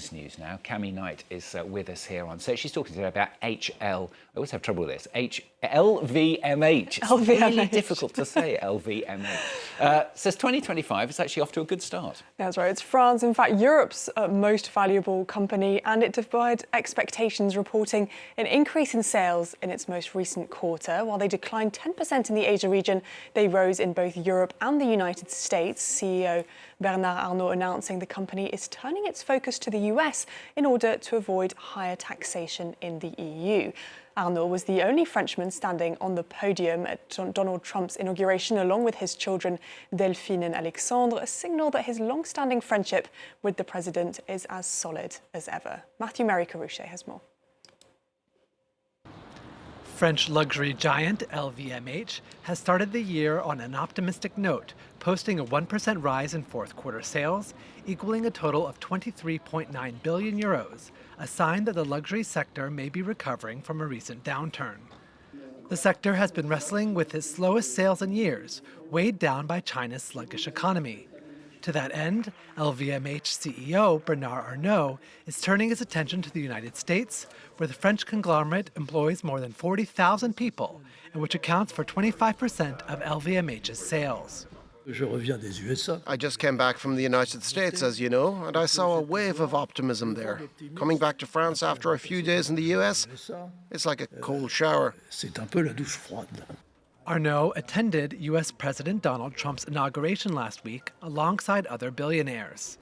business news now. Cami Knight is with us here on set. She's talking today about I always have trouble with this. LVMH. It's really difficult to say, LVMH. Says 2025 is actually off to a good start. That's right. It's France, in fact, Europe's most valuable company, and it defied expectations, reporting an increase in sales in its most recent quarter. While they declined 10% in the Asia region, they rose in both Europe and the United States. CEO Bernard Arnault announcing the company is turning its focus to the US in order to avoid higher taxation in the EU. Arnault was the only Frenchman standing on the podium at Donald Trump's inauguration, along with his children Delphine and Alexandre, a signal that his long-standing friendship with the president is as solid as ever. Matthew Merry-Carouche has more. French luxury giant LVMH has started the year on an optimistic note, posting a 1% rise in fourth quarter sales, equaling a total of 23.9 billion euros, a sign that the luxury sector may be recovering from a recent downturn. The sector has been wrestling with its slowest sales in years, weighed down by China's sluggish economy. To that end, LVMH CEO Bernard Arnault is turning his attention to the United States, where the French conglomerate employs more than 40,000 people, and which accounts for 25% of LVMH's sales. I just came back from the United States, as you know, and I saw a wave of optimism there. Coming back to France after a few days in the US, it's like a cold shower. Arnault attended U.S. President Donald Trump's inauguration last week alongside other billionaires.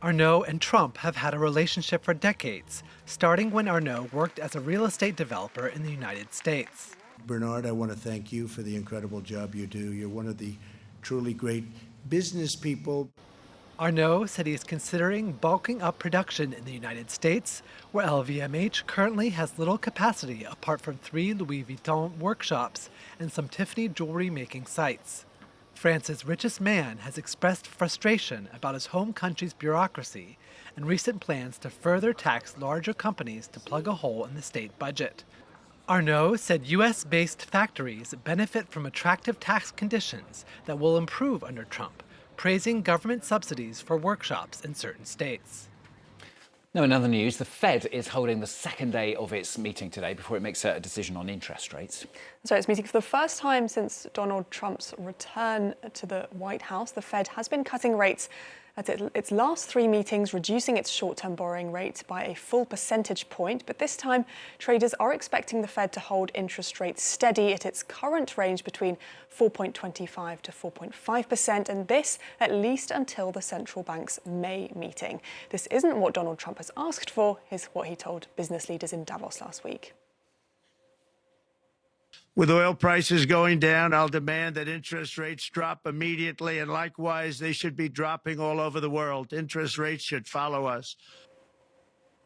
Arnault and Trump have had a relationship for decades, starting when Arnault worked as a real estate developer in the United States. Bernard, I want to thank you for the incredible job you do. You're one of the truly great business people. Arnault said he is considering bulking up production in the United States, where LVMH currently has little capacity apart from 3 Louis Vuitton workshops and some Tiffany jewelry-making sites. France's richest man has expressed frustration about his home country's bureaucracy and recent plans to further tax larger companies to plug a hole in the state budget. Arnault said U.S.-based factories benefit from attractive tax conditions that will improve under Trump, praising government subsidies for workshops in certain states. Now, in other news, the Fed is holding the second day of its meeting today before it makes a decision on interest rates. So it's meeting for the first time since Donald Trump's return to the White House. The Fed has been cutting rates at its last 3 meetings, reducing its short-term borrowing rate by a full percentage point. But this time, traders are expecting the Fed to hold interest rates steady at its current range between 4.25% to 4.5%, and this at least until the central bank's May meeting. This isn't what Donald Trump has asked for, is what he told business leaders in Davos last week. With oil prices going down, I'll demand that interest rates drop immediately, and likewise, they should be dropping all over the world. Interest rates should follow us.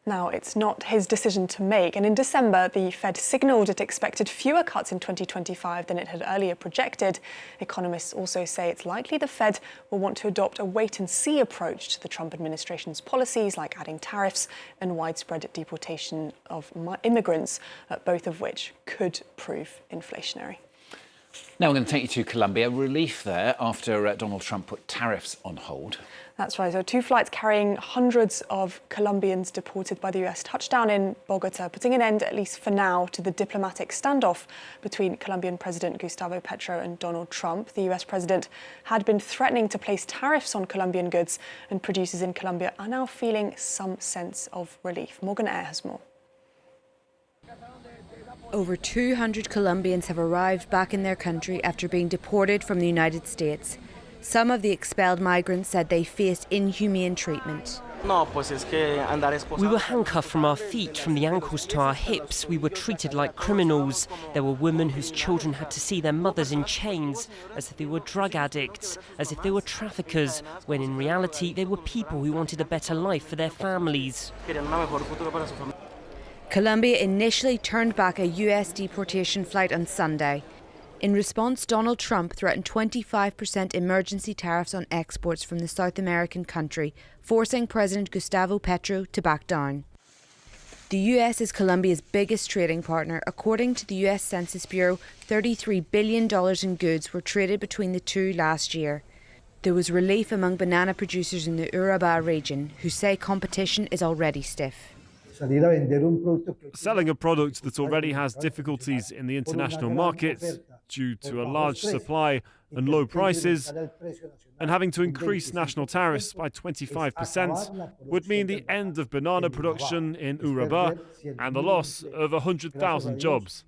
Now, it's not his decision to make, and in December, the Fed signalled it expected fewer cuts in 2025 than it had earlier projected. Economists also say it's likely the Fed will want to adopt a wait-and-see approach to the Trump administration's policies, like adding tariffs and widespread deportation of immigrants, both of which could prove inflationary. Now we're going to take you to Colombia. Relief there after Donald Trump put tariffs on hold. That's right. So 2 flights carrying hundreds of Colombians deported by the US touched down in Bogota, putting an end, at least for now, to the diplomatic standoff between Colombian President Gustavo Petro and Donald Trump. The US president had been threatening to place tariffs on Colombian goods, and producers in Colombia are now feeling some sense of relief. Morgan Eyre has more. Over 200 Colombians have arrived back in their country after being deported from the United States. Some of the expelled migrants said they faced inhumane treatment. We were handcuffed from our feet, from the ankles to our hips. We were treated like criminals. There were women whose children had to see their mothers in chains, as if they were drug addicts, as if they were traffickers, when in reality they were people who wanted a better life for their families. Colombia initially turned back a US deportation flight on Sunday. In response, Donald Trump threatened 25% emergency tariffs on exports from the South American country, forcing President Gustavo Petro to back down. The US is Colombia's biggest trading partner. According to the US Census Bureau, $33 billion in goods were traded between the two last year. There was relief among banana producers in the Urabá region who say competition is already stiff. Selling a product that already has difficulties in the international market due to a large supply and low prices, and having to increase national tariffs by 25% would mean the end of banana production in Urabá and the loss of 100,000 jobs.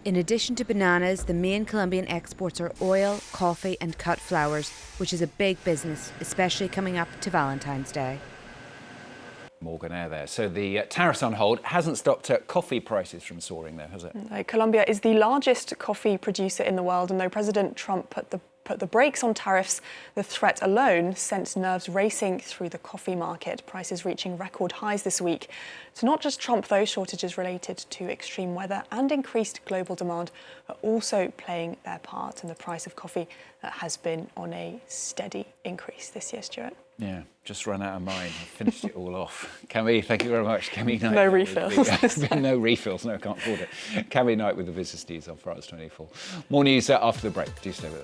In addition to bananas, the main Colombian exports are oil, coffee and cut flowers, which is a big business, especially coming up to Valentine's Day. Morgan Air there. So the tariffs on hold hasn't stopped coffee prices from soaring though, has it? Colombia is the largest coffee producer in the world, and though President Trump put the brakes on tariffs, the threat alone sent nerves racing through the coffee market, prices reaching record highs this week. It's not just Trump though, shortages related to extreme weather and increased global demand are also playing their part in the price of coffee that has been on a steady increase this year, Stuart. Yeah, just run out of mine. I've finished it all off. Cami, thank you very much. Cami Knight. No refills. No refills, no, can't afford it. Cami Knight with the business news on France 24. More news after the break. Do stay with us.